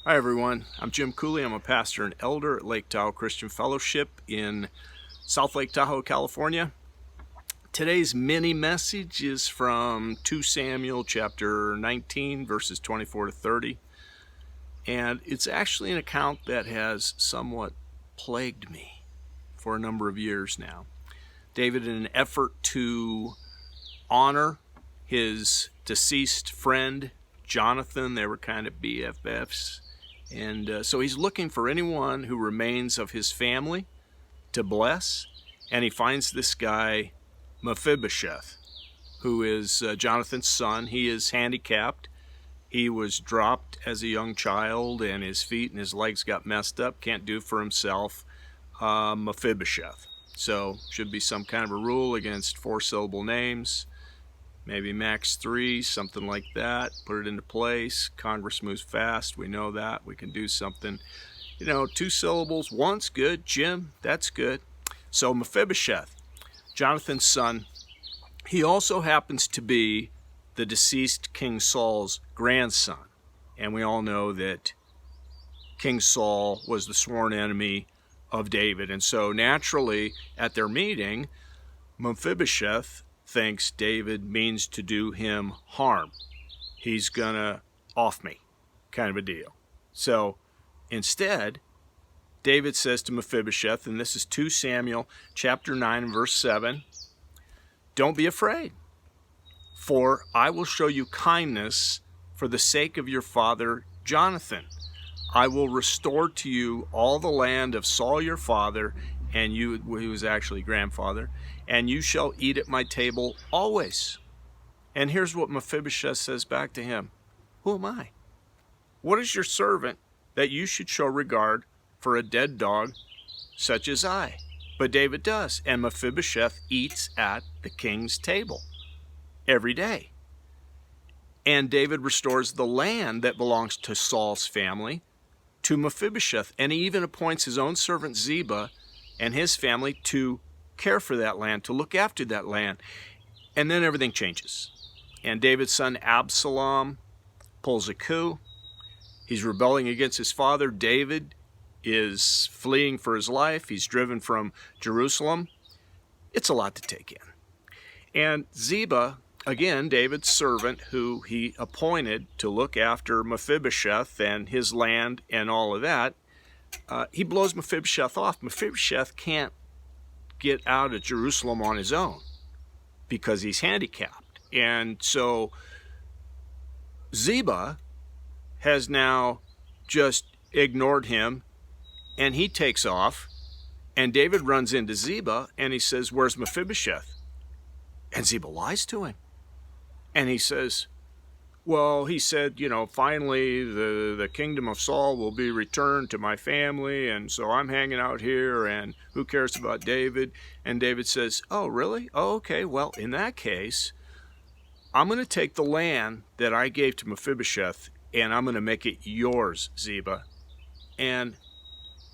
Hi everyone, I'm Jim Cooley. I'm a pastor and elder at Lake Tahoe Christian Fellowship in South Lake Tahoe, California. Today's mini message is from 2 Samuel chapter 19 verses 24 to 30. And it's actually an account that has somewhat plagued me for a number of years now. David, in an effort to honor his deceased friend Jonathan, they were kind of BFFs. And so he's looking for anyone who remains of his family to bless. And he finds this guy, Mephibosheth, who is Jonathan's son. He is handicapped. He was dropped as a young child, and his feet and his legs got messed up. Can't do for himself. Mephibosheth. So should be some kind of a rule against 4-syllable names. Maybe max 3, something like that. Put it into place. Congress moves fast. We know that. We can do something. 2 syllables. One's good. Jim, that's good. So Mephibosheth, Jonathan's son, he also happens to be the deceased King Saul's grandson. And we all know that King Saul was the sworn enemy of David. And so naturally, at their meeting, Mephibosheth thinks David means to do him harm. He's gonna off me, kind of a deal. So instead, David says to Mephibosheth, and this is 2 Samuel chapter 9 verse 7, "Don't be afraid, for I will show you kindness for the sake of your father Jonathan. I will restore to you all the land of Saul your father, and you, who was actually grandfather, and you shall eat at my table always." And here's what Mephibosheth says back to him. "Who am I? What is your servant that you should show regard for a dead dog such as I?" But David does, and Mephibosheth eats at the king's table every day. And David restores the land that belongs to Saul's family to Mephibosheth, and he even appoints his own servant Ziba and his family to care for that land, to look after that land. And then everything changes. And David's son Absalom pulls a coup. He's rebelling against his father. David is fleeing for his life. He's driven from Jerusalem. It's a lot to take in. And Ziba, again, David's servant, who he appointed to look after Mephibosheth and his land and all of that, he blows Mephibosheth off. Mephibosheth can't get out of Jerusalem on his own because he's handicapped. And so Ziba has now just ignored him, and he takes off, and David runs into Ziba, and he says, "Where's Mephibosheth?" And Ziba lies to him. And he says, "Well, he said, finally the kingdom of Saul will be returned to my family, and so I'm hanging out here, and who cares about David?" And David says, "Oh, really? Oh, okay. Well, in that case, I'm going to take the land that I gave to Mephibosheth, and I'm going to make it yours, Ziba." And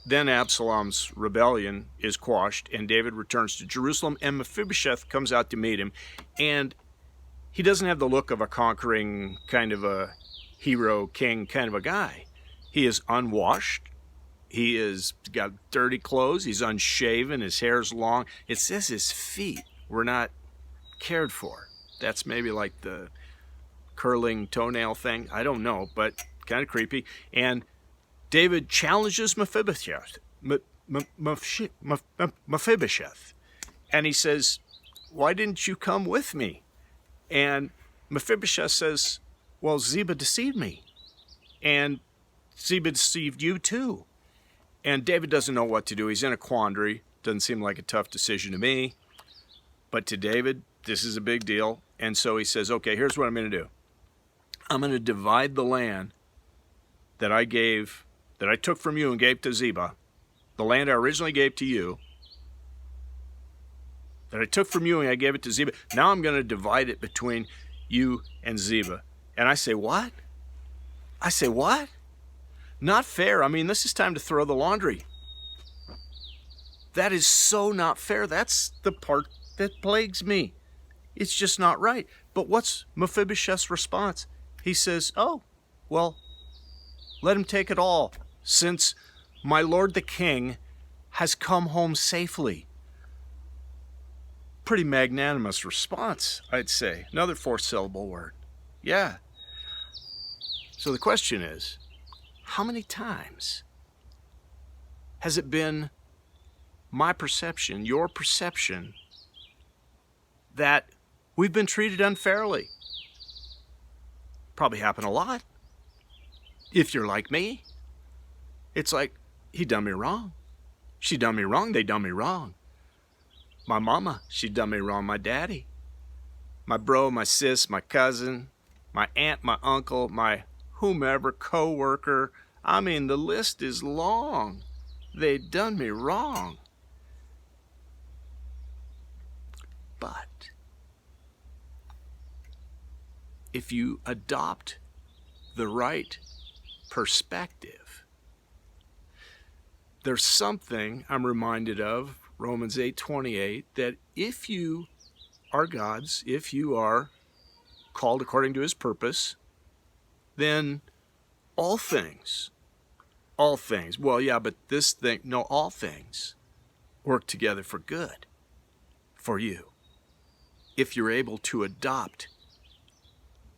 then Absalom's rebellion is quashed, and David returns to Jerusalem, and Mephibosheth comes out to meet him, and he doesn't have the look of a conquering kind of a hero king kind of a guy. He is unwashed. He is got dirty clothes. He's unshaven. His hair's long. It says his feet were not cared for. That's maybe like the curling toenail thing. I don't know, but kind of creepy. And David challenges Mephibosheth. Mephibosheth. And he says, "Why didn't you come with me?" And Mephibosheth says, "Well, Ziba deceived me. And Ziba deceived you too." And David doesn't know what to do. He's in a quandary. Doesn't seem like a tough decision to me. But to David, this is a big deal. And so he says, "Okay, here's what I'm going to do. I'm going to divide the land that I took from you and gave to Ziba, the land I originally gave to you, that I took from you and I gave it to Ziba. Now I'm going to divide it between you and Ziba." And I say, "What?" I say, "What? Not fair. I mean, this is time to throw the laundry." That is so not fair. That's the part that plagues me. It's just not right. But what's Mephibosheth's response? He says, "Oh, well, Let him take it all, since my Lord the King has come home safely. Pretty magnanimous response, I'd say. Another 4-syllable word. Yeah. So the question is, how many times has it been my perception, your perception, that we've been treated unfairly? Probably happen a lot. If you're like me, it's like, he done me wrong. She done me wrong, they done me wrong. My mama, she done me wrong. My daddy, my bro, my sis, my cousin, my aunt, my uncle, my whomever, co-worker. I mean, the list is long. They done me wrong. But if you adopt the right perspective, there's something I'm reminded of, Romans 8:28, that if you are God's, if you are called according to his purpose, then all things, well, yeah, but this thing, no, all things work together for good for you. If you're able to adopt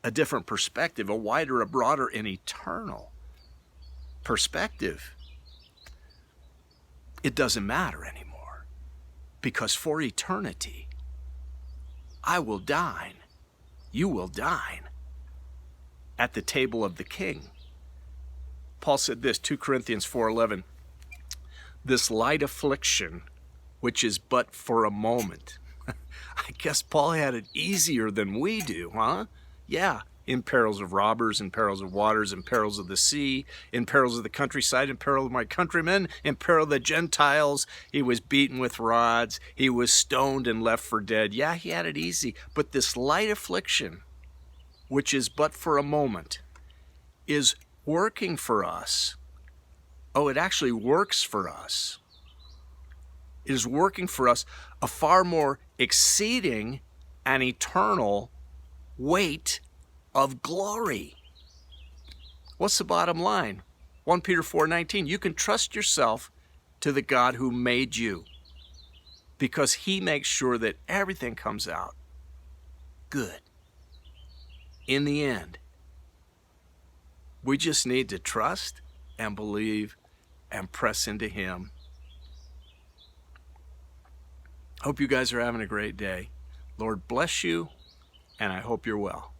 a different perspective, a wider, a broader, and eternal perspective, it doesn't matter anymore, because for eternity, I will dine, you will dine at the table of the King. Paul said this, 2 Corinthians 4:11, this light affliction, which is but for a moment. I guess Paul had it easier than we do, huh? Yeah, in perils of robbers, in perils of waters, in perils of the sea, in perils of the countryside, in peril of my countrymen, in peril of the Gentiles. He was beaten with rods. He was stoned and left for dead. Yeah, he had it easy. But this light affliction, which is but for a moment, is working for us. Oh, it actually works for us. It is working for us a far more exceeding and eternal weight of glory. What's the bottom line? 1 Peter 4:19, you can trust yourself to the God who made you, because he makes sure that everything comes out good. In the end, we just need to trust and believe and press into him. Hope you guys are having a great day. Lord bless you, and I hope you're well.